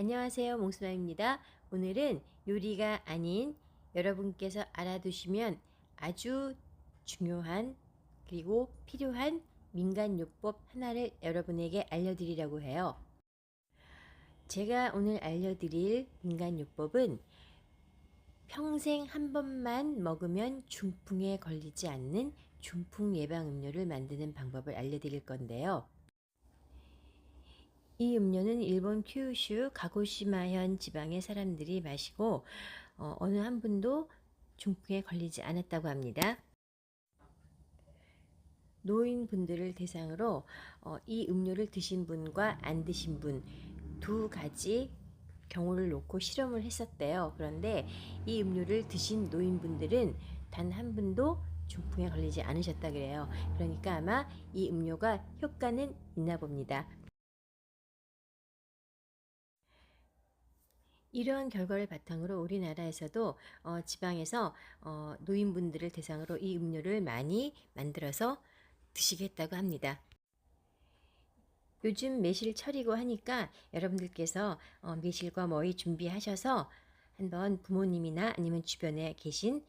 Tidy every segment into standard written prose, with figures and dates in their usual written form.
안녕하세요. 몽수나입니다. 오늘은 요리가 아닌 여러분께서 알아두시면 아주 중요한 그리고 필요한 민간요법 하나를 여러분에게 알려드리려고 해요. 제가 오늘 알려드릴 민간요법은 평생 한 번만 먹으면 중풍에 걸리지 않는 중풍 예방 음료를 만드는 방법을 알려드릴 건데요. 이 음료는 일본 큐슈 가고시마현 지방의 사람들이 마시고 어느 한 분도 중풍에 걸리지 않았다고 합니다. 노인분들을 대상으로 이 음료를 드신 분과 안 드신 분 두 가지 경우를 놓고 실험을 했었대요. 그런데 이 음료를 드신 노인분들은 단 한 분도 중풍에 걸리지 않으셨다 그래요. 그러니까 아마 이 음료가 효과는 있나 봅니다. 이러한 결과를 바탕으로 우리나라에서도 지방에서 노인분들을 대상으로 이 음료를 많이 만들어서 드시겠다고 합니다. 요즘 매실철이고 하니까 여러분들께서 매실과 머위 준비하셔서 한번 부모님이나 아니면 주변에 계신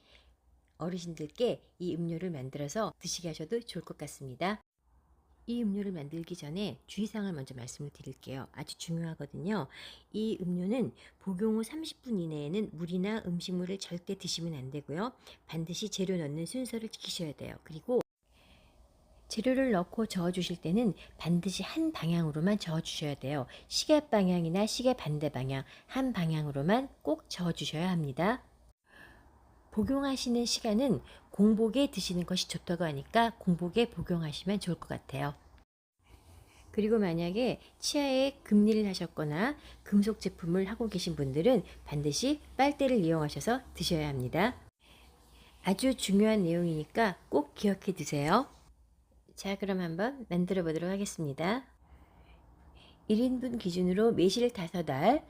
어르신들께 이 음료를 만들어서 드시게 하셔도 좋을 것 같습니다. 이 음료를 만들기 전에 주의사항을 먼저 말씀을 드릴게요. 아주 중요하거든요. 이 음료는 복용 후 30분 이내에는 물이나 음식물을 절대 드시면 안 되고요. 반드시 재료 넣는 순서를 지키셔야 돼요. 그리고 재료를 넣고 저어 주실 때는 반드시 한 방향으로만 저어 주셔야 돼요. 시계 방향이나 시계 반대 방향 한 방향으로만 꼭 저어 주셔야 합니다. 복용하시는 시간은 공복에 드시는 것이 좋다고 하니까 공복에 복용하시면 좋을 것 같아요. 그리고 만약에 치아에 금리를 하셨거나 금속 제품을 하고 계신 분들은 반드시 빨대를 이용하셔서 드셔야 합니다. 아주 중요한 내용이니까 꼭 기억해 두세요. 자, 그럼 한번 만들어 보도록 하겠습니다. 1인분 기준으로 매실 5알,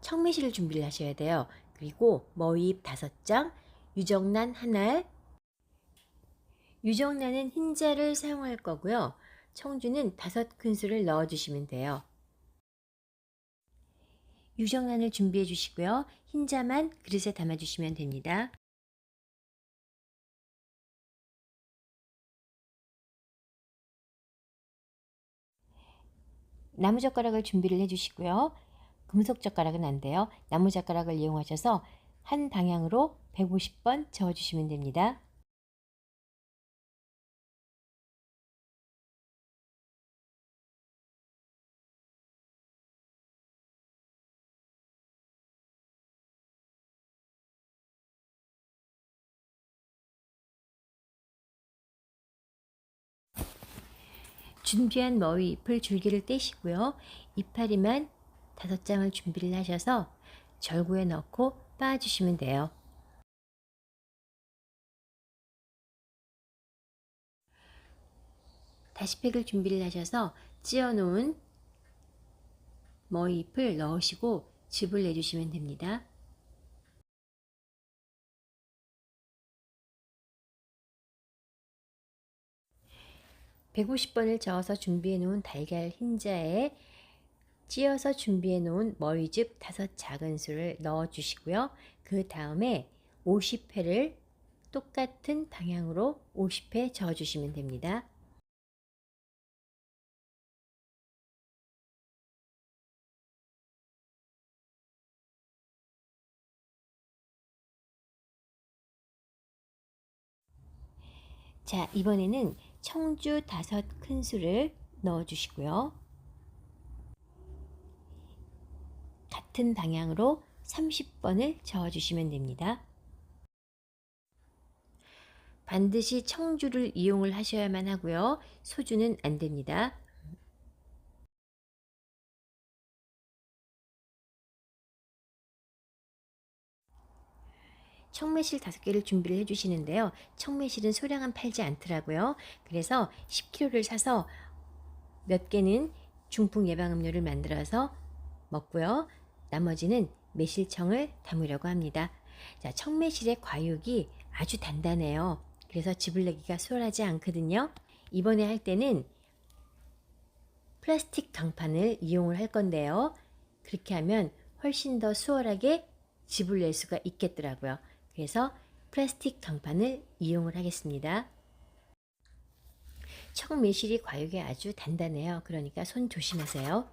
청매실을 준비를 하셔야 돼요. 그리고 머위잎 5장, 유정란 1알, 유정란은 흰자를 사용할 거고요. 청주는 5큰술을 넣어주시면 돼요. 유정란을 준비해 주시고요. 흰자만 그릇에 담아주시면 됩니다. 나무젓가락을 준비를 해주시고요. 금속젓가락은 안 돼요. 나무젓가락을 이용하셔서 한 방향으로 150번 저어주시면 됩니다. 준비한 머위잎을 줄기를 떼시고요. 이파리만 5장을 준비를 하셔서 절구에 넣고 빻아주시면 돼요. 다시팩을 준비를 하셔서 찧어 놓은 머위잎을 넣으시고 즙을 내주시면 됩니다. (150번을) 저어서 준비해 놓은 달걀 흰자에 찧어서 준비해 놓은 머위즙 5작은술을 넣어 주시고요. 그 다음에 50회를 똑같은 방향으로 50회 저어 주시면 됩니다. 자, 이번에는 청주 5큰술을 넣어 주시고요. 같은 방향으로 30번을 저어 주시면 됩니다. 반드시 청주를 이용을 하셔야만 하고요. 소주는 안 됩니다. 청매실 5개를 준비를 해주시는데요. 청매실은 소량은 팔지 않더라고요. 그래서 10kg를 사서 몇 개는 중풍 예방 음료를 만들어서 먹고요. 나머지는 매실청을 담으려고 합니다. 자, 청매실의 과육이 아주 단단해요. 그래서 즙을 내기가 수월하지 않거든요. 이번에 할 때는 플라스틱 강판을 이용을 할 건데요. 그렇게 하면 훨씬 더 수월하게 즙을 낼 수가 있겠더라고요. 그래서 플라스틱 강판을 이용을 하겠습니다. 청 매실이 과육이 아주 단단해요. 그러니까 손 조심하세요.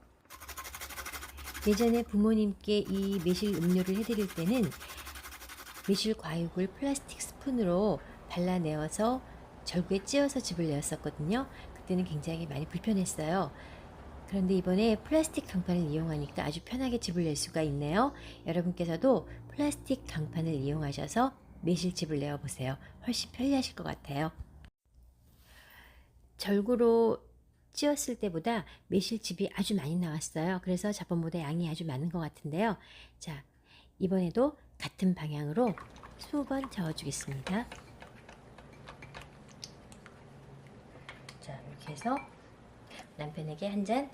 예전에 부모님께 이 매실 음료를 해드릴 때는 매실 과육을 플라스틱 스푼으로 발라내어서 절구에 찧어서 즙을 내었었거든요. 그때는 굉장히 많이 불편했어요. 그런데 이번에 플라스틱 강판을 이용하니까 아주 편하게 즙을 낼 수가 있네요. 여러분께서도 플라스틱 강판을 이용하셔서 매실즙을 내어보세요. 훨씬 편리하실 것 같아요. 절구로 찧었을 때보다 매실즙이 아주 많이 나왔어요. 그래서 저번보다 양이 아주 많은 것 같은데요. 자, 이번에도 같은 방향으로 20번 저어주겠습니다. 자, 이렇게 해서 남편에게 한 잔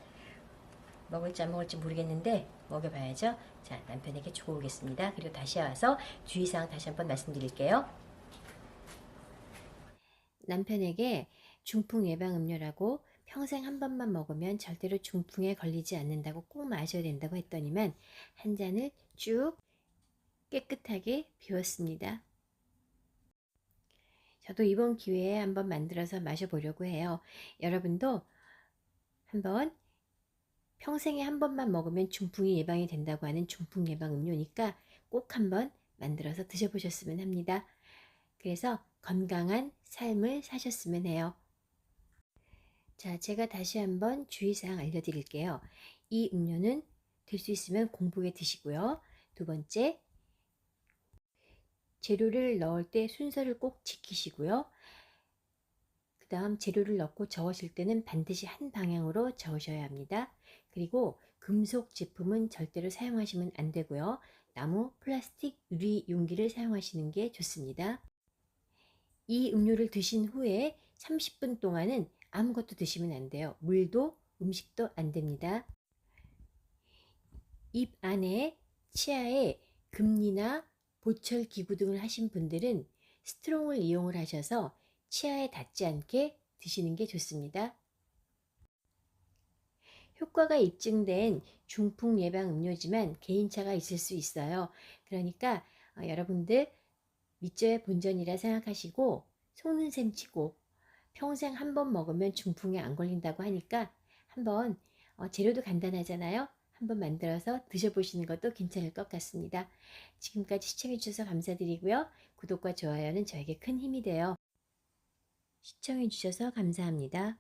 먹을지 안 먹을지 모르겠는데 먹여봐야죠. 자, 남편에게 주고 오겠습니다. 그리고 다시 와서 주의사항 다시 한번 말씀드릴게요. 남편에게 중풍 예방 음료라고 평생 한 번만 먹으면 절대로 중풍에 걸리지 않는다고 꼭 마셔야 된다고 했더니만 한 잔을 쭉 깨끗하게 비웠습니다. 저도 이번 기회에 한번 만들어서 마셔보려고 해요. 여러분도 한번 평생에 한 번만 먹으면 중풍이 예방이 된다고 하는 중풍 예방 음료니까 꼭 한번 만들어서 드셔보셨으면 합니다. 그래서 건강한 삶을 사셨으면 해요. 자, 제가 다시 한번 주의사항 알려드릴게요. 이 음료는 될 수 있으면 공복에 드시고요. 두 번째, 재료를 넣을 때 순서를 꼭 지키시고요. 그 다음 재료를 넣고 저으실 때는 반드시 한 방향으로 저으셔야 합니다. 그리고 금속 제품은 절대로 사용하시면 안 되고요. 나무, 플라스틱, 유리 용기를 사용하시는 게 좋습니다. 이 음료를 드신 후에 30분 동안은 아무것도 드시면 안 돼요. 물도 음식도 안 됩니다. 입 안에 치아에 금니나 보철 기구 등을 하신 분들은 스트롱을 이용을 하셔서 치아에 닿지 않게 드시는 게 좋습니다. 효과가 입증된 중풍 예방 음료지만 개인차가 있을 수 있어요. 그러니까 여러분들 밑져야 본전이라 생각하시고 속는 셈 치고 평생 한 번 먹으면 중풍에 안 걸린다고 하니까 한번 재료도 간단하잖아요. 한번 만들어서 드셔보시는 것도 괜찮을 것 같습니다. 지금까지 시청해주셔서 감사드리고요. 구독과 좋아요는 저에게 큰 힘이 돼요. 시청해주셔서 감사합니다.